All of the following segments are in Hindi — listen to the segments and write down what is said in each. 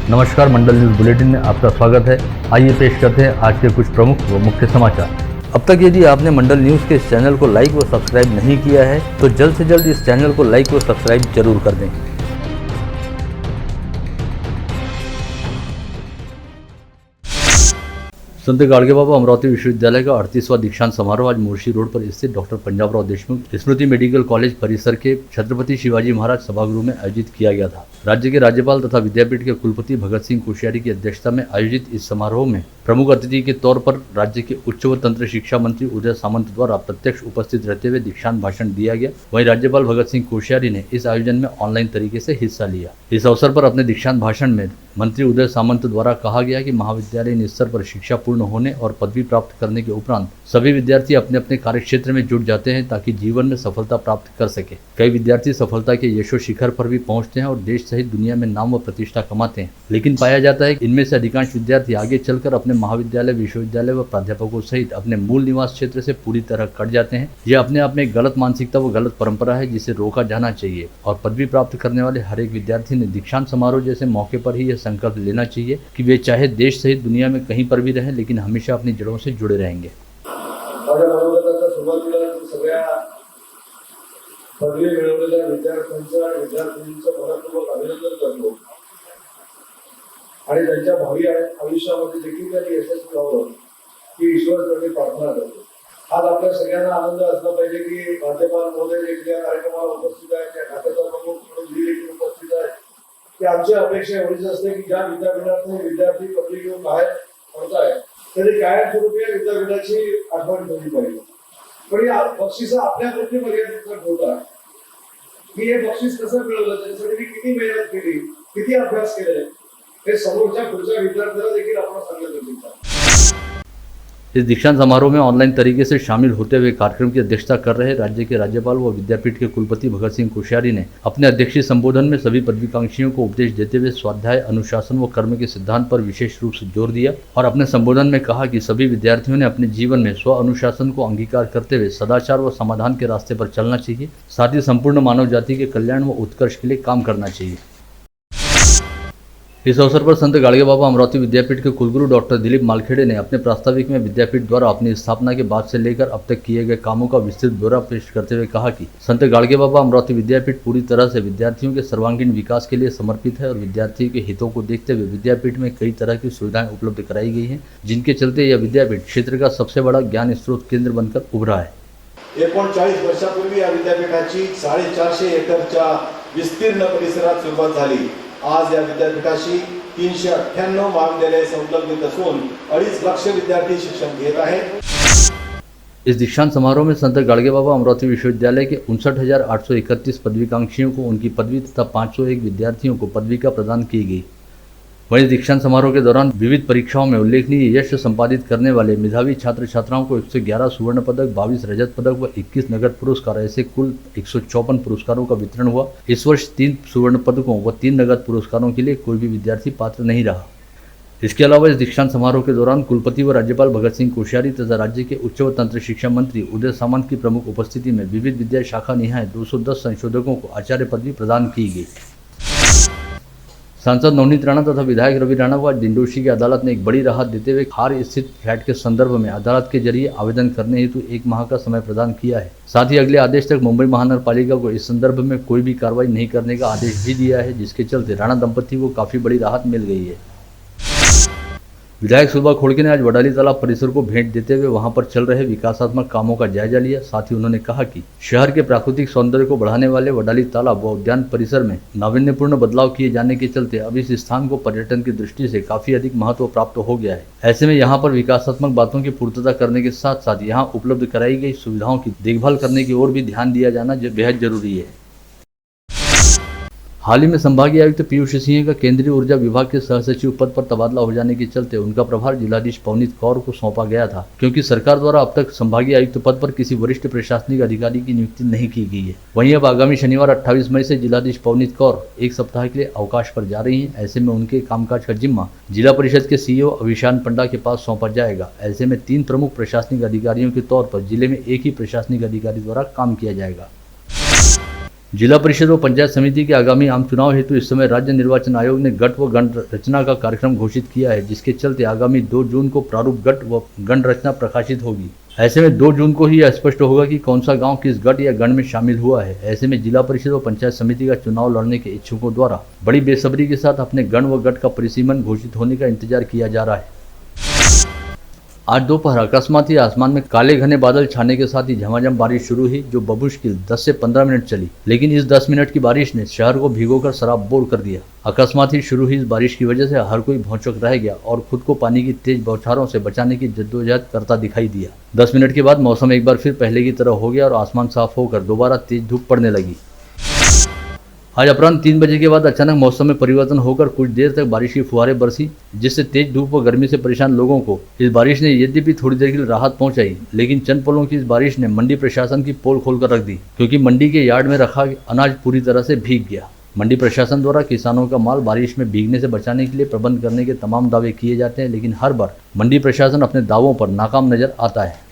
नमस्कार, मंडल न्यूज बुलेटिन में आपका स्वागत है। आइए पेश करते हैं आज के कुछ प्रमुख व मुख्य समाचार। अब तक यदि आपने मंडल न्यूज के इस चैनल को लाइक व सब्सक्राइब नहीं किया है तो जल्द से जल्द इस चैनल को लाइक व सब्सक्राइब जरूर कर दें। संत गाडगेबाबा अमरावती विश्वविद्यालय का 38वां दीक्षांत समारोह आज मोर्शी रोड पर स्थित डॉक्टर पंजाबराव देशमुख स्मृति मेडिकल कॉलेज परिसर के छत्रपति शिवाजी महाराज सभागृह में आयोजित किया गया था। राज्य के राज्यपाल तथा विद्यापीठ के कुलपति भगत सिंह कोश्यारी की अध्यक्षता में आयोजित इस समारोह में प्रमुख अतिथि के तौर पर राज्य के उच्च व तंत्र शिक्षा मंत्री उदय सामंत द्वारा प्रत्यक्ष उपस्थित रहते हुए दीक्षांत भाषण दिया गया। वहीं राज्यपाल भगत सिंह कोश्यारी ने इस आयोजन में ऑनलाइन तरीके से हिस्सा लिया। इस अवसर पर अपने दीक्षांत भाषण में मंत्री उदय सामंत द्वारा कहा गया कि महाविद्यालयीन स्तर पर शिक्षा पूर्ण होने और पदवी प्राप्त करने के उपरांत सभी विद्यार्थी अपने अपने कार्यक्षेत्र में जुट जाते हैं ताकि जीवन में सफलता प्राप्त कर सके। कई विद्यार्थी सफलता के यशो शिखर पर भी पहुंचते हैं और देश सहित दुनिया में नाम व प्रतिष्ठा कमाते हैं, लेकिन पाया जाता है कि इनमें से अधिकांश विद्यार्थी आगे चलकर अपने महाविद्यालय, विश्वविद्यालय व प्राध्यापकों सहित अपने मूल निवास क्षेत्र से पूरी तरह कट जाते हैं। यह अपने आप में एक गलत मानसिकता व गलत परंपरा है जिसे रोका जाना चाहिए और पदवी प्राप्त करने वाले हर एक विद्यार्थी ने दीक्षांत समारोह जैसे मौके पर ही यह संकल्प लेना चाहिए कि वे चाहे देश सहित दुनिया में कहीं पर भी रहें, लेकिन हमेशा अपनी जड़ों से जुड़े रहेंगे। पदवी मिळवलेल्या विद्यार्थ्यांचं आणि विद्यार्थिनींचं मनपूर्वक अभिनंदन करतो आणि त्यांच्या भावी आयुष्यामध्ये देखील त्यांनी यशस्वी व्हावं ही ईश्वराकडे प्रार्थना करतो। आज आपल्या सगळ्यांना आनंद असला पाहिजे की राज्यपाल महोदय देखील या कार्यक्रमाला उपस्थित आहेत, त्या खात्याचा प्रमुख म्हणून जी देखील उपस्थित आहेत, की आमची अपेक्षा एवढीच असते की ज्या विद्यापीठातून विद्यार्थी पदवी घेऊन बाहेर पडतायत तरी कायमस्वरूपी या विद्यापीठाची आठवण ठेवली पाहिजे। पण या बक्षीस आपल्या प्रति मर्यादित न ठेवता की हे बक्षीस कसं मिळवलं, त्याच्यासाठी मी किती मेहनत केली, किती अभ्यास केले, हे समोरच्या पुढच्या विद्यार्थ्याला देखील आपण सांगलं पाहिजे। इस दीक्षांत समारोह में ऑनलाइन तरीके से शामिल होते हुए कार्यक्रम की अध्यक्षता कर रहे राज्य के राज्यपाल व विद्यापीठ के कुलपति भगत सिंह कोश्यारी ने अपने अध्यक्षीय संबोधन में सभी पदवीकांक्षियों को उपदेश देते हुए स्वाध्याय, अनुशासन व कर्म के सिद्धांत पर विशेष रूप से जोर दिया और अपने संबोधन में कहा कि सभी विद्यार्थियों ने अपने जीवन में स्व अनुशासन को अंगीकार करते हुए सदाचार व समाधान के रास्ते पर चलना चाहिए, साथ ही संपूर्ण मानव जाति के कल्याण व उत्कर्ष के लिए काम करना चाहिए। इस अवसर पर संत गाडगेबाबा अमरावती विद्यापीठ के कुलगुरु डॉक्टर दिलीप मालखेड़े ने अपने प्रास्ताविक में विद्यापीठ द्वारा अपनी स्थापना के बाद से लेकर अब तक किए गए कामों का विस्तृत ब्यौरा पेश करते हुए कहा कि संत गाडगेबाबा अमरावती विद्यापीठ पूरी तरह से विद्यार्थियों के सर्वांगीण विकास के लिए समर्पित है और विद्यार्थियों के हितों को देखते हुए विद्यापीठ में कई तरह की सुविधाएं उपलब्ध कराई गई हैं, जिनके चलते यह विद्यापीठ क्षेत्र का सबसे बड़ा ज्ञान स्रोत केंद्र बनकर उभरा है। 39 वर्षापूर्वी या विद्यापीठाची 450 एकरच्या विस्तीर्ण परिसरात सुरुवात झाली। आज या विद्यापीठाशी 398 महाविद्यालय संलग्नित असून 2.5 लाख विद्यार्थी शिक्षण घेत आहेत। इस दीक्षांत समारोह में संत गाडगेबाबा अमरावती विश्वविद्यालय के 59,831 पदवीकांक्षियों को उनकी पदवी तथा 501 विद्यार्थियों को पदविका प्रदान की गई। वहीं दीक्षांत समारोह के दौरान विविध परीक्षाओं में उल्लेखनीय यश संपादित करने वाले मेधावी छात्र छात्राओं को 111 स्वर्ण पदक, 22 रजत पदक व 21 नगद पुरस्कार ऐसे कुल 154 पुरस्कारों का वितरण हुआ। इस वर्ष 3 स्वर्ण पदकों व 3 नगद पुरस्कारों के लिए कोई भी विद्यार्थी पात्र नहीं रहा। इसके अलावा इस दीक्षांत समारोह के दौरान कुलपति व राज्यपाल भगत सिंह कोश्यारी तथा राज्य के उच्च व तंत्र शिक्षा मंत्री उदय सामंत की प्रमुख उपस्थिति में विविध विद्या शाखा निहाय 210 संशोधकों को आचार्य पदवी प्रदान की गई। सांसद नवनीत राणा तथा विधायक रवि राणा को आज डिंडोशी की अदालत ने एक बड़ी राहत देते हुए खार स्थित फ्लैट के संदर्भ में अदालत के जरिए आवेदन करने हेतु 1 माह का समय प्रदान किया है। साथ ही अगले आदेश तक मुंबई महानगर पालिका को इस संदर्भ में कोई भी कार्रवाई नहीं करने का आदेश भी दिया है, जिसके चलते राणा दंपति को काफी बड़ी राहत मिल गई है। विधायक सुलभा खोड़के ने आज वडाली तालाब परिसर को भेंट देते हुए वहां पर चल रहे विकासात्मक कामों का जायजा लिया। साथ ही उन्होंने कहा कि शहर के प्राकृतिक सौंदर्य को बढ़ाने वाले वडाली तालाब व उद्यान परिसर में नावीन्यपूर्ण बदलाव किए जाने के चलते अब इस स्थान को पर्यटन की दृष्टि से काफी अधिक महत्व प्राप्त हो गया है। ऐसे में यहाँ पर विकासात्मक बातों की पूर्तता करने के साथ साथ यहाँ उपलब्ध कराई गई सुविधाओं की देखभाल करने की ओर भी ध्यान दिया जाना बेहद जरूरी है। हाल ही में संभागीय आयुक्त पीयूष सिंह का केंद्रीय ऊर्जा विभाग के सहसचिव पद पर तबादला हो जाने के चलते उनका प्रभार जिलाधीश पवनीत कौर को सौंपा गया था, क्योंकि सरकार द्वारा अब तक संभागीय आयुक्त पद पर किसी वरिष्ठ प्रशासनिक अधिकारी की नियुक्ति नहीं की गई है। वहीं अब आगामी शनिवार 28 मई से जिलाधीश पवनीत कौर 1 सप्ताह के लिए अवकाश पर जा रही हैं। ऐसे में उनके कामकाज का जिम्मा जिला परिषद के सीईओ अभिशान पंडा के पास सौंपा जाएगा। ऐसे में 3 प्रमुख प्रशासनिक अधिकारियों के तौर पर जिले में एक ही प्रशासनिक अधिकारी द्वारा काम किया जाएगा। जिला परिषद व पंचायत समिति के आगामी आम चुनाव हेतु इस समय राज्य निर्वाचन आयोग ने गट व गण रचना का कार्यक्रम घोषित किया है, जिसके चलते आगामी 2 जून को प्रारूप गट व गण रचना प्रकाशित होगी। ऐसे में 2 जून को ही यह स्पष्ट होगा कि कौन सा गांव किस गट या गण में शामिल हुआ है। ऐसे में जिला परिषद व पंचायत समिति का चुनाव लड़ने के इच्छुकों द्वारा बड़ी बेसब्री के साथ अपने गण व गट का परिसीमन घोषित होने का इंतजार किया जा रहा है। आज दोपहर अकस्मात ही आसमान में काले घने बादल छाने के साथ ही झमाझम बारिश शुरू हुई, जो बमुश्किल 10 से 15 मिनट चली, लेकिन इस 10 मिनट की बारिश ने शहर को भिगोकर सराबोर कर दिया। अकस्मात ही शुरू हुई इस बारिश की वजह से हर कोई भौचक रह गया और खुद को पानी की तेज बौछारों से बचाने की जद्दोजहद करता दिखाई दिया। 10 मिनट के बाद मौसम एक बार फिर पहले की तरह हो गया और आसमान साफ होकर दोबारा तेज धूप पड़ने लगी। आज अपराह्न 3 बजे के बाद अचानक मौसम में परिवर्तन होकर कुछ देर तक बारिश की फुहारें बरसी, जिससे तेज धूप व गर्मी से परेशान लोगों को इस बारिश ने यद्यपि थोड़ी देर के लिए राहत पहुंचाई, लेकिन चंद पलों की इस बारिश ने मंडी प्रशासन की पोल खोलकर रख दी, क्योंकि मंडी के यार्ड में रखा अनाज पूरी तरह से भीग गया। मंडी प्रशासन द्वारा किसानों का माल बारिश में भीगने से बचाने के लिए प्रबंध करने के तमाम दावे किए जाते हैं, लेकिन हर बार मंडी प्रशासन अपने दावों पर नाकाम नजर आता है।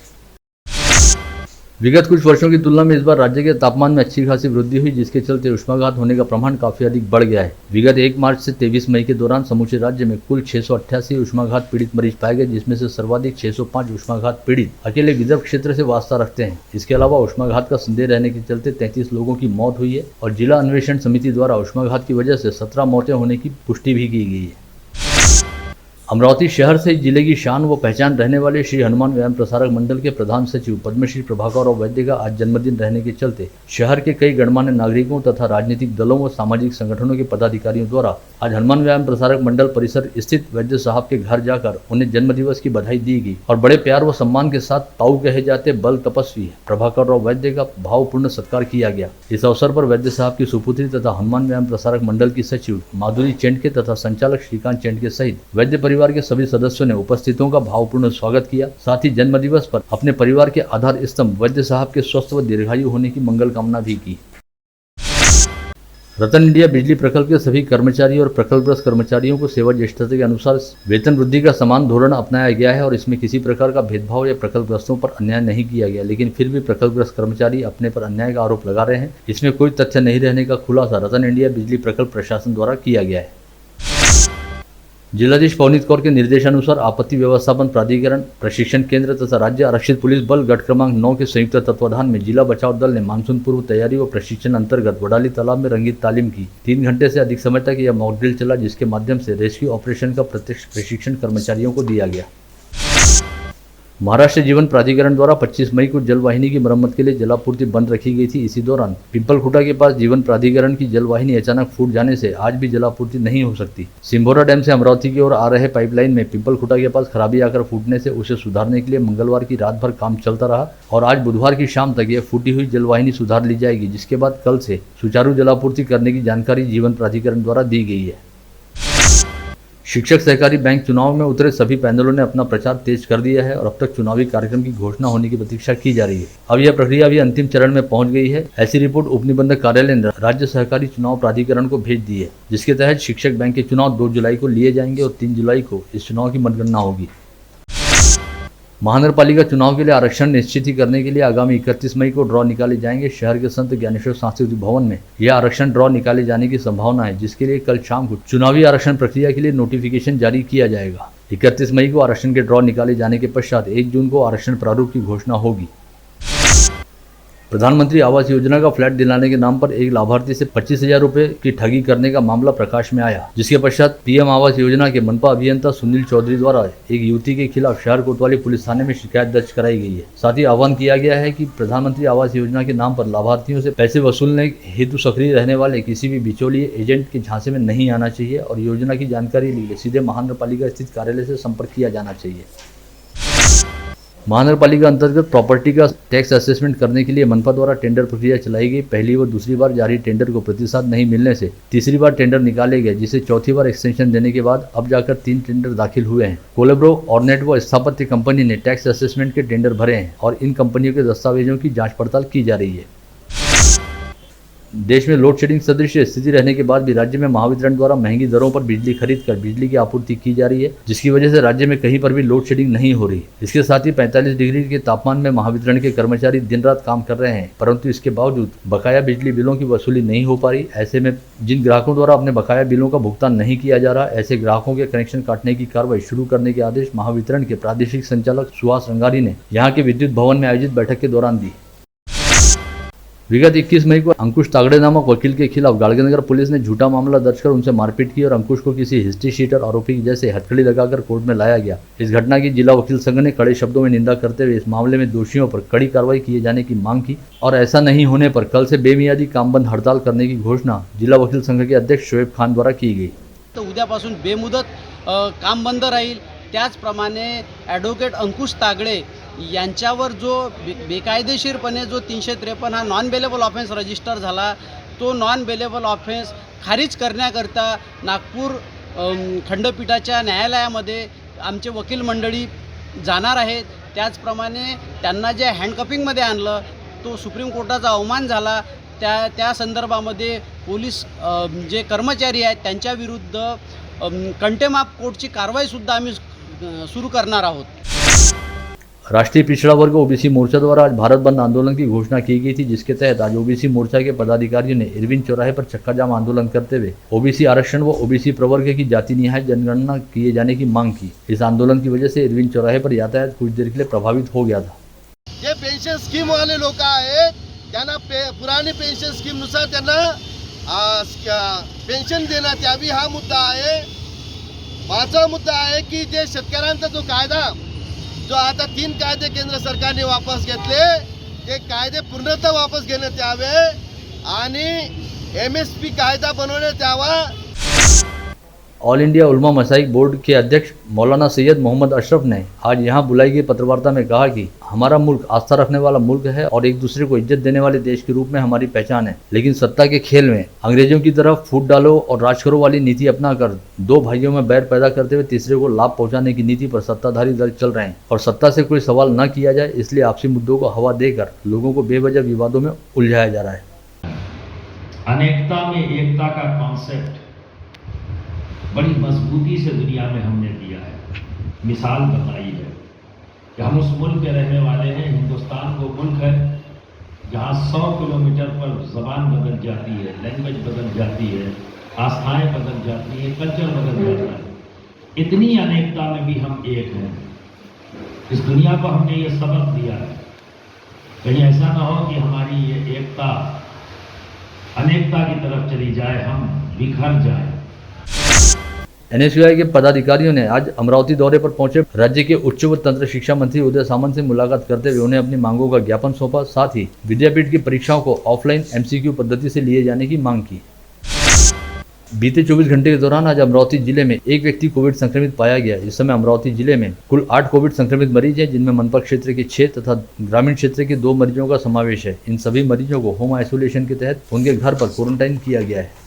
विगत कुछ वर्षों की तुलना में इस बार राज्य के तापमान में अच्छी खासी वृद्धि हुई, जिसके चलते उष्माघात होने का प्रमाण काफी अधिक बढ़ गया है। विगत 1 मार्च से 23 मई के दौरान समूचे राज्य में कुल 688 उष्माघात पीड़ित मरीज पाए गए, जिसमें से सर्वाधिक 605 उष्माघात पीड़ित अकेले विदर्भ क्षेत्र से वास्ता रखते हैं। इसके अलावा उष्माघात का संदेह रहने के चलते 33 लोगों की मौत हुई है और जिला अन्वेषण समिति द्वारा उष्माघात की वजह से 17 मौतें होने की पुष्टि भी की गई है। अमरावती शहर से जिले की शान व पहचान रहने वाले श्री हनुमान व्यायाम प्रसारक मंडल के प्रधान सचिव पद्मश्री प्रभाकर राव वैद्य का आज जन्मदिन रहने के चलते शहर के कई गणमान्य नागरिकों तथा राजनीतिक दलों व सामाजिक संगठनों के पदाधिकारियों द्वारा आज हनुमान व्यायाम प्रसारक मंडल परिसर स्थित वैद्य साहब के घर जाकर उन्हें जन्मदिवस की बधाई दी गई और बड़े प्यार व सम्मान के साथ ताऊ कहे जाते बल तपस्वी प्रभाकर राव वैद्य का भावपूर्ण सत्कार किया गया। इस अवसर पर वैद्य साहब की सुपुत्री तथा हनुमान व्यायाम प्रसारक मंडल की सचिव माधुरी चेंडके तथा संचालक श्रीकांत चेंडके सहित वैद्य परिवार के सभी सदस्यों ने उपस्थितों का भावपूर्ण स्वागत किया। साथ ही जन्मदिवस पर अपने परिवार के आधार स्तंभ वैद्य साहब के स्वस्थ व दीर्घायु होने की मंगल कामना भी की। रतन इंडिया बिजली प्रकल्प के सभी कर्मचारी और प्रकल्पग्रस्त कर्मचारियों को सेवा ज्येष्ठता के अनुसार वेतन वृद्धि का समान धोरण अपनाया गया है और इसमें किसी प्रकार का भेदभाव या प्रकल्पग्रस्तों पर अन्याय नहीं किया गया, लेकिन फिर भी प्रकल्पग्रस्त कर्मचारी अपने पर अन्याय का आरोप लगा रहे हैं। इसमें कोई तथ्य नहीं रहने का खुलासा रतन इंडिया बिजली प्रकल्प प्रशासन द्वारा किया गया है। जिलाधीश पवनीत कौर के निर्देशानुसार आपत्ति व्यवस्थापन प्राधिकरण, प्रशिक्षण केंद्र तथा राज्य आरक्षित पुलिस बल गढ़ क्रमांक 9 के संयुक्त तत्वाधान में जिला बचाव दल ने मानसून पूर्व तैयारी व प्रशिक्षण अंतर्गत वडाली तालाब में रंगीत तालीम की। 3 घंटे से अधिक समय तक यह मॉक ड्रिल चला, जिसके माध्यम से रेस्क्यू ऑपरेशन का प्रत्यक्ष प्रशिक्षण कर्मचारियों को दिया गया। महाराष्ट्र जीवन प्राधिकरण द्वारा 25 मई को जलवाहिनी की मरम्मत के लिए जलापूर्ति बंद रखी गई थी। इसी दौरान पिंपलखुटा के पास जीवन प्राधिकरण की जलवाहिनी अचानक फूट जाने से आज भी जलापूर्ति नहीं हो सकती। सिंभोरा डैम से अमरावती की ओर आ रहे पाइपलाइन में पिंपलखुटा के पास खराबी आकर फूटने से उसे सुधारने के लिए मंगलवार की रात भर काम चलता रहा और आज बुधवार की शाम तक यह फूटी हुई जलवाहिनी सुधार ली जाएगी, जिसके बाद कल से सुचारू जलापूर्ति करने की जानकारी जीवन प्राधिकरण द्वारा दी गई है। शिक्षक सहकारी बैंक चुनाव में उतरे सभी पैनलों ने अपना प्रचार तेज कर दिया है और अब तक चुनावी कार्यक्रम की घोषणा होने की प्रतीक्षा की जा रही है। अब यह प्रक्रिया भी अंतिम चरण में पहुंच गई है। ऐसी रिपोर्ट उपनिबंधक कार्यालय ने राज्य सहकारी चुनाव प्राधिकरण को भेज दी है, जिसके तहत शिक्षक बैंक के चुनाव 2 जुलाई को लिए जाएंगे और 3 जुलाई को इस चुनाव की मतगणना होगी। महानगरपालिका चुनाव के लिए आरक्षण निश्चित ही करने के लिए आगामी 31 मई को ड्रॉ निकाले जाएंगे। शहर के संत ज्ञानेश्वर सांस्कृतिक भवन में यह आरक्षण ड्रॉ निकाले जाने की संभावना है, जिसके लिए कल शाम को चुनावी आरक्षण प्रक्रिया के लिए नोटिफिकेशन जारी किया जाएगा। 31 मई को आरक्षण के ड्रॉ निकाले जाने के पश्चात 1 जून को आरक्षण प्रारूप की घोषणा होगी। प्रधानमंत्री आवास योजना का फ्लैट दिलाने के नाम पर एक लाभार्थी से 25,000 रुपए की ठगी करने का मामला प्रकाश में आया, जिसके पश्चात पीएम आवास योजना के मनपा अभियंता सुनील चौधरी द्वारा एक युवती के खिलाफ शहर कोतवाली पुलिस थाने में शिकायत दर्ज कराई गई है। साथ ही आह्वान किया गया है कि प्रधानमंत्री आवास योजना के नाम पर लाभार्थियों से पैसे वसूलने हेतु सक्रिय रहने वाले किसी भी बिचौलिए एजेंट के झांसे में नहीं आना चाहिए और योजना की जानकारी लिए सीधे महानगरपालिका स्थित कार्यालय से संपर्क किया जाना चाहिए। महानगरपालिका अंतर्गत प्रॉपर्टी का टैक्स असेसमेंट करने के लिए मनपा द्वारा टेंडर प्रक्रिया चलाई गई। पहली व दूसरी बार जारी टेंडर को प्रतिसाद नहीं मिलने से तीसरी बार टेंडर निकाले गए, जिसे चौथी बार एक्सटेंशन देने के बाद अब जाकर 3 टेंडर दाखिल हुए हैं। कोलेब्रो, ऑर्नेट व स्थापत्य कंपनी ने टैक्स असेसमेंट के टेंडर भरे हैं और इन कंपनियों के दस्तावेजों की जाँच पड़ताल की जा रही है। देश में लोड शेडिंग सदृश स्थिति रहने के बाद भी राज्य में महावितरण द्वारा महंगी दरों पर बिजली खरीद कर बिजली की आपूर्ति की जा रही है, जिसकी वजह से राज्य में कहीं पर भी लोड शेडिंग नहीं हो रही। इसके साथ ही 45 डिग्री के तापमान में महावितरण के कर्मचारी दिन रात काम कर रहे हैं, परंतु इसके बावजूद बकाया बिजली बिलों की वसूली नहीं हो पा रही। ऐसे में जिन ग्राहकों द्वारा अपने बकाया बिलों का भुगतान नहीं किया जा रहा, ऐसे ग्राहकों के कनेक्शन काटने की कार्रवाई शुरू करने के आदेश महावितरण के प्रादेशिक संचालक सुहास रंगारी ने यहाँ के विद्युत भवन में आयोजित बैठक के दौरान दी। विगत 21 मई को अंकुश तागड़े नामक वकील के खिलाफ गाड़गेनगर पुलिस ने झूठा मामला दर्ज कर उनसे मारपीट की और अंकुश को किसी हिस्ट्री शीटर आरोपी की जैसे हथकड़ी लगाकर कोर्ट में लाया गया। इस घटना की जिला वकील संघ ने कड़े शब्दों में निंदा करते हुए इस मामले में दोषियों पर कड़ी कार्रवाई किए जाने की मांग की और ऐसा नहीं होने पर कल से बेमियादी कामबंद हड़ताल करने की घोषणा जिला वकील संघ के अध्यक्ष शोएब खान द्वारा की गई। तो उद्यापासून बेमुदत काम बंद राहील। त्याचप्रमाणे ॲडव्होकेट अंकुश तागडे यांच्यावर जो बेकायदेशीरपणे जो 353 हा नॉन बेलेबल ऑफेन्स रजिस्टर झाला, तो नॉन बेलेबल ऑफेन्स खारिज करण्याकरता नागपूर खंडपीठाच्या न्यायालयामध्ये आमचे वकील मंडळी जाणार आहेत। त्याचप्रमाणे त्यांना जे हँडकपिंगमध्ये आणलं तो सुप्रीम कोर्टाचा अवमान झाला। त्या संदर्भामध्ये पोलीस जे कर्मचारी आहेत त्यांच्याविरुद्ध कंटेम्प्ट ऑफ कोर्टची कारवाईसुद्धा आम्ही सुरू करणार आहोत। राष्ट्रीय पिछड़ा वर्ग ओबीसी मोर्चा द्वारा आज भारत बंद आंदोलन की घोषणा की गई थी, जिसके तहत आज ओबीसी मोर्चा के पदाधिकारियों ने इरविन चौराहे पर चक्का जाम आंदोलन करते हुए ओबीसी आरक्षण व ओबीसी प्रवर्ग की जाति निहाय जनगणना किए जाने की मांग की। इस आंदोलन की वजह से इरविन चौराहे पर यातायात कुछ देर के लिए प्रभावित हो गया था। जे पेन्शन स्कीम वाले लोक आहेत त्यांना पुराणी पेन्शन स्कीम नुसार त्यांना पेन्शन देण्यात यावी हा मुद्दा आहे। माझा मुद्दा आहे की जे शेतकऱ्यांचा जो कायदा जो आता 3 कायदे केंद्र सरकारने वापस घेतले, ते कायदे पूर्णतः वापस घेण्यात यावे आणि MSP कायदा बनवण्यात यावा। ऑल इंडिया उलमा मसाइक बोर्ड के अध्यक्ष मौलाना सैयद मोहम्मद अशरफ ने आज यहाँ बुलाई गई पत्रवार्ता में कहा कि हमारा मुल्क आस्था रखने वाला मुल्क है और एक दूसरे को इज्जत देने वाले देश के रूप में हमारी पहचान है, लेकिन सत्ता के खेल में अंग्रेजों की तरफ फूट डालो और राज करो वाली नीति अपना कर दो भाइयों में बैर पैदा करते हुए तीसरे को लाभ पहुंचाने की नीति पर सत्ताधारी दल चल रहे हैं और सत्ता से कोई सवाल न किया जाए, इसलिए आपसी मुद्दों को हवा देकर लोगों को बेवजह विवादों में उलझाया जा रहा है। अनेकता में एकता का कॉन्सेप्ट बड़ी मजबूती से दुनिया में हमने दिया है, मिसाल बताई है कि हम उस मुल्क के रहने वाले हैं। हिंदुस्तान वो मुल्क है जहाँ 100 किलोमीटर पर ज़बान बदल जाती है, लैंग्वेज बदल जाती है, आस्थाएं बदल जाती है, कल्चर बदल जाता है। इतनी अनेकता में भी हम एक हैं। इस दुनिया को हमने ये सबक दिया है, कहीं ऐसा ना हो कि हमारी ये एकता अनेकता की तरफ चली जाए, हम बिखर जाए। NSUI के पदाधिकारियों ने आज अमरावती दौरे पर पहुंचे राज्य के उच्च व तंत्र शिक्षा मंत्री उदय सामंत से मुलाकात करते हुए उन्हें अपनी मांगों का ज्ञापन सौंपा। साथ ही विद्यापीठ की परीक्षाओं को ऑफलाइन MCQ पद्धति से लिए जाने की मांग की। बीते 24 घंटे के दौरान आज अमरावती जिले में एक व्यक्ति कोविड संक्रमित पाया गया। इस समय अमरावती जिले में कुल 8 कोविड संक्रमित मरीज हैं, जिनमें मनपा क्षेत्र के 6 तथा ग्रामीण क्षेत्र के 2 मरीजों का समावेश है। इन सभी मरीजों को होम आइसोलेशन के तहत उनके घर पर क्वारंटाइन किया गया है।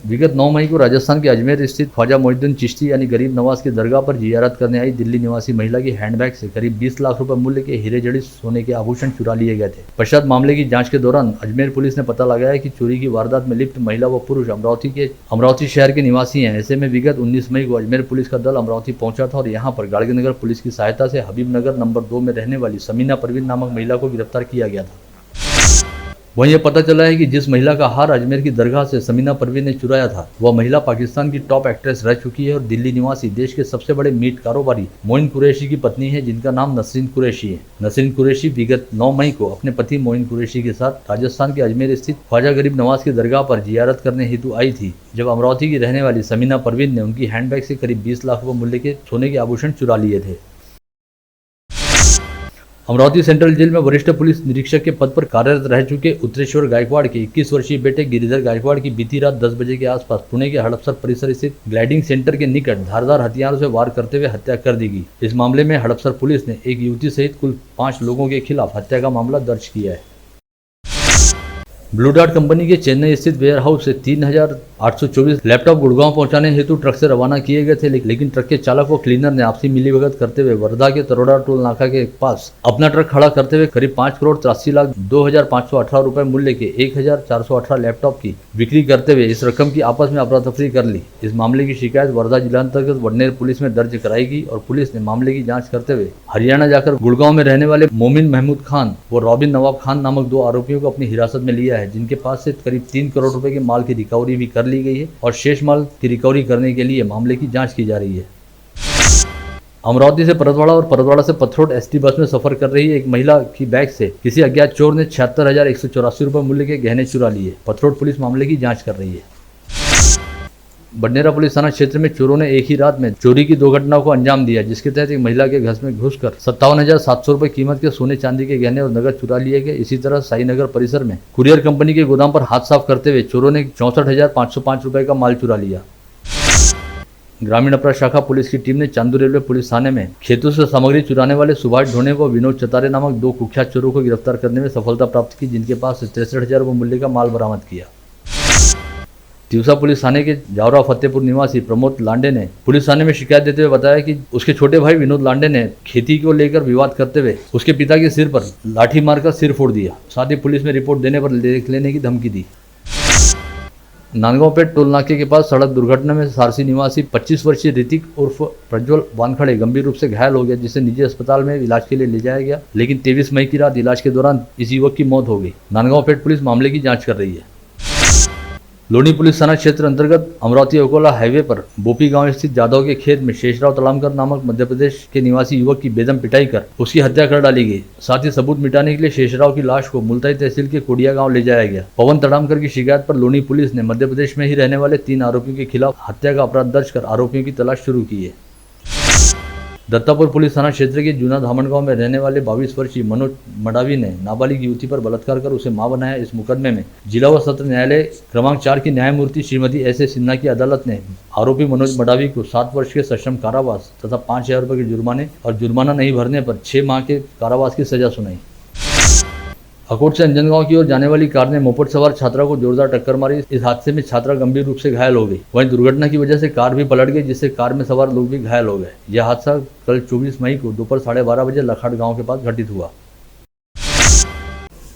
विगत 9 मई को राजस्थान के अजमेर स्थित ख्वाजा मोइनुद्दीन चिश्ती यानी गरीब नवाज की दरगाह पर जियारत करने आई दिल्ली निवासी महिला की हैंडबैग से करीब 20 लाख रुपए मूल्य के हीरे जड़ित सोने के आभूषण चुरा लिए गए थे। पश्चात मामले की जांच के दौरान अजमेर पुलिस ने पता लगाया कि चोरी की वारदात में लिप्त महिला व पुरुष अमरावती शहर के निवासी हैं। ऐसे में विगत 19 मई को अजमेर पुलिस का दल अमरावती पहुंचा था और यहाँ पर गाड़गेनगर पुलिस की सहायता से हबीबनगर नंबर 2 में रहने वाली समीना परवीन नामक महिला को गिरफ्तार किया गया था। वहीं यह पता चला है कि जिस महिला का हार अजमेर की दरगाह से समीना परवीन ने चुराया था, वह महिला पाकिस्तान की टॉप एक्ट्रेस रह चुकी है और दिल्ली निवासी देश के सबसे बड़े मीट कारोबारी मोइन कुरैशी की पत्नी है, जिनका नाम नसरीन कुरैशी है। नसरीन कुरैशी विगत 9 मई को अपने पति मोइन कुरैशी के साथ राजस्थान के अजमेर स्थित ख्वाजा गरीब नवाज की दरगाह पर जियारत करने हेतु आई थी, जब अमरावती की रहने वाली समीना परवीन ने उनकी हैंडबैग से करीब 20 लाख रुपए मूल्य के सोने के आभूषण चुरा लिए थे। अमरावती सेंट्रल जेल में वरिष्ठ पुलिस निरीक्षक के पद पर कार्यरत रह चुके उत्तरेश्वर गायकवाड़ के 21 वर्षीय बेटे गिरिधर गायकवाड़ की बीती रात 10 बजे के आसपास पुणे के हड़पसर परिसर स्थित ग्लाइडिंग सेंटर के निकट धारदार हथियारों से वार करते हुए हत्या कर दी गई। इस मामले में हड़पसर पुलिस ने एक युवती सहित कुल 5 लोगों के खिलाफ हत्या का मामला दर्ज किया है। ब्लू डार्ट कंपनी के चेन्नई स्थित वेयर हाउस से 824 लैपटॉप गुड़गांव पहुंचाने हेतु ट्रक से रवाना किए गए थे, लेकिन ट्रक के चालक व क्लीनर ने आपसी मिलीभगत करते हुए वर्धा के तरोड़ा टोल नाका के पास अपना ट्रक खड़ा करते हुए करीब 5,83,02,518 रुपए मूल्य के 1,418 लैपटॉप की बिक्री करते हुए इस रकम की आपस में अफरा तफरी कर ली। इस मामले की शिकायत वर्धा जिला अंतर्गत वडनेर पुलिस में दर्ज कराई गई और पुलिस ने मामले की जांच करते हुए हरियाणा जाकर गुड़गांव में रहने वाले मोमिन महमूद खान व रॉबिन नवाब खान नामक 2 आरोपियों को अपनी हिरासत में लिया है, जिनके पास से करीब 3 करोड़ रुपए के माल की रिकवरी भी कर ली गई है और शेष माल की रिकवरी करने के लिए मामले की जांच की जा रही है। अमरावती से परतवाड़ा और परतवाड़ा से पथरोट एसटी बस में सफर कर रही एक महिला की बैग से किसी अज्ञात चोर ने 76,184 रुपए मूल्य के गहने चुरा लिए। पथरोट पुलिस मामले की जांच कर रही है। बडनेरा पुलिस थाना क्षेत्र में चोरों ने एक ही रात में चोरी की 2 घटनाओं को अंजाम दिया, जिसके तहत एक महिला के घर में घुसकर 57,700 रुपए कीमत के सोने चांदी के गहने और नगद चुरा लिए गए। इसी तरह साईनगर परिसर में कुरियर कंपनी के गोदाम पर हाथ साफ करते हुए चोरों ने 64,505 रुपए का माल चुरा लिया। ग्रामीण अपराध शाखा पुलिस की टीम ने चांदू रेलवे पुलिस थाने में खेतों से सामग्री चुराने वाले सुभाष ढोने व विनोद चतारे नामक 2 कुख्यात चोरों को गिरफ्तार करने में सफलता प्राप्त की, जिनके पास 63,000 रुपए मूल्य का माल बरामद किया। तिवसा पुलिस थाने के जावरा फतेहपुर निवासी प्रमोद लांडे ने पुलिस थाने में शिकायत देते हुए बताया कि उसके छोटे भाई विनोद लांडे ने खेती को लेकर विवाद करते हुए उसके पिता के सिर पर लाठी मारकर सिर फोड़ दिया। साथ ही पुलिस में रिपोर्ट देने पर देख लेने की धमकी दी। नांदगांवपेट टोल नाके के पास सड़क दुर्घटना में सारसी निवासी 25 वर्षीय ऋतिक उर्फ प्रज्वल वानखड़े गंभीर रूप से घायल हो गया, जिसे निजी अस्पताल में इलाज के लिए ले जाया गया, लेकिन 23 मई की रात इलाज के दौरान इस युवक की मौत हो गई। नांदगांवपेट पुलिस मामले की जांच कर रही है। लोनी पुलिस थाना क्षेत्र अंतर्गत अमरावती अकोला हाईवे पर बोपी गांव स्थित जादव के खेत में शेषराव तलामकर नामक मध्य प्रदेश के निवासी युवक की बेदम पिटाई कर उसकी हत्या कर डाली गई। साथ ही सबूत मिटाने के लिए शेषराव की लाश को मुल्ताई तहसील के कोडिया गांव ले जाया गया। पवन तड़ामकर की शिकायत पर लोनी पुलिस ने मध्य प्रदेश में ही रहने वाले 3 आरोपियों के खिलाफ हत्या का अपराध दर्ज कर आरोपियों की तलाश शुरू की है। दत्तापुर पुलिस थाना क्षेत्र के जूना धामन गांव में रहने वाले 22 वर्षीय मनोज मडावी ने नाबालिग युवती पर बलात्कार कर उसे मां बनाया। इस मुकदमे में जिला व सत्र न्यायालय क्रमांक 4 की न्यायमूर्ति श्रीमती एस सिन्हा की अदालत ने आरोपी मनोज मडावी को 7 वर्ष के सश्रम कारावास तथा 5,000 रुपये के जुर्माने और जुर्माना नहीं भरने पर 6 माह के कारावास की सजा सुनाई। अकोट से अंजनगांव की ओर जाने वाली कार ने मोपेड सवार छात्रा को जोरदार टक्कर मारी। इस हादसे में छात्रा गंभीर रूप से घायल हो गई। वहीं दुर्घटना की वजह से कार भी पलट गई, जिससे कार में सवार लोग भी घायल हो गए। यह हादसा कल 24 मई को दोपहर 12:30 बजे लखाट गांव के पास घटित हुआ।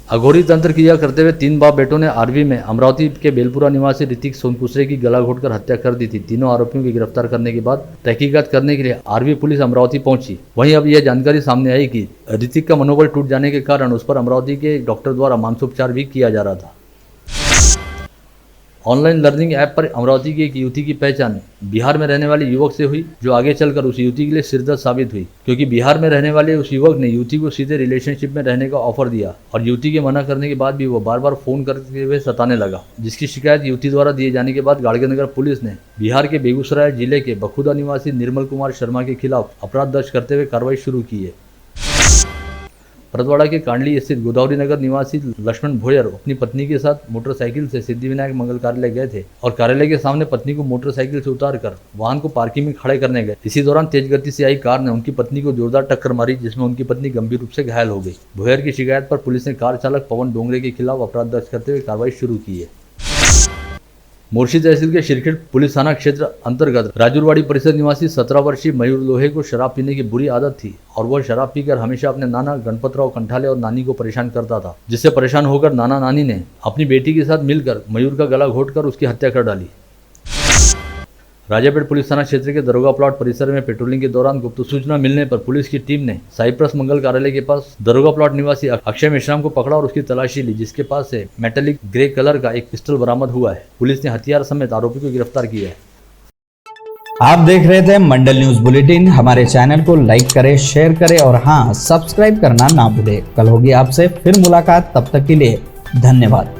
अघोरी तंत्र क्रिया करते हुए 3 बाप बेटों ने आरवी में अमरावती के बेलपुरा निवासी ऋतिक सोनकुसरे की गला घोटकर हत्या कर दी थी। तीनों आरोपियों की गिरफ्तार करने के बाद तहकीकात करने के लिए आरवी पुलिस अमरावती पहुंची। वहीं अब यह जानकारी सामने आई कि ऋतिक का मनोबल टूट जाने के कारण उस पर अमरावती के एक डॉक्टर द्वारा मानसोपचार भी किया जा रहा था। ऑनलाइन लर्निंग ऐप पर अमरावती की एक युवती की पहचान बिहार में रहने वाले युवक से हुई, जो आगे चलकर उस युवती के लिए सिरदर्द साबित हुई, क्योंकि बिहार में रहने वाले उस युवक ने युवती को सीधे रिलेशनशिप में रहने का ऑफर दिया और युवती के मना करने के बाद भी वो बार बार फोन करते हुए सताने लगा, जिसकी शिकायत युवती द्वारा दिए जाने के बाद गाड़गेनगर पुलिस ने बिहार के बेगूसराय जिले के बखुदा निवासी निर्मल कुमार शर्मा के खिलाफ अपराध दर्ज करते हुए कार्रवाई शुरू की है। परतवाड़ा के कांडली स्थित गोदावरी नगर निवासी लक्ष्मण भोयर अपनी पत्नी के साथ मोटरसाइकिल से सिद्धिविनायक मंगल कार्यालय गए थे और कार्यालय के सामने पत्नी को मोटरसाइकिल से उतारकर वाहन को पार्किंग में खड़े करने गए। इसी दौरान तेज गति से आई कार ने उनकी पत्नी को जोरदार टक्कर मारी, जिसमें उनकी पत्नी गंभीर रूप से घायल हो गई। भोयर की शिकायत पर पुलिस ने कार चालक पवन डोंगरे के खिलाफ अपराध दर्ज करते हुए कार्रवाई शुरू की है। मोर्शी तहसील के शिरखेड़ पुलिस थाना क्षेत्र अंतर्गत राजूरवाड़ी परिसर निवासी 17 वर्षीय मयूर लोहे को शराब पीने की बुरी आदत थी और वह शराब पीकर हमेशा अपने नाना गणपतराव कंठाले और नानी को परेशान करता था, जिससे परेशान होकर नाना नानी ने अपनी बेटी के साथ मिलकर मयूर का गला घोटकर उसकी हत्या कर डाली। राजापेट पुलिस थाना क्षेत्र के दरोगा प्लॉट परिसर में पेट्रोलिंग के दौरान गुप्त सूचना मिलने पर पुलिस की टीम ने साइप्रस मंगल कार्यालय के पास दरोगा प्लॉट निवासी अक्षय मेश्राम को पकड़ा और उसकी तलाशी ली, जिसके पास से मेटेलिक ग्रे कलर का एक पिस्टल बरामद हुआ है। पुलिस ने हथियार समेत आरोपी को गिरफ्तार किया है। आप देख रहे थे मंडल न्यूज बुलेटिन। हमारे चैनल को लाइक करें, शेयर करें और हाँ, सब्सक्राइब करना ना भूलें। कल होगी आपसे फिर मुलाकात, तब तक के लिए धन्यवाद।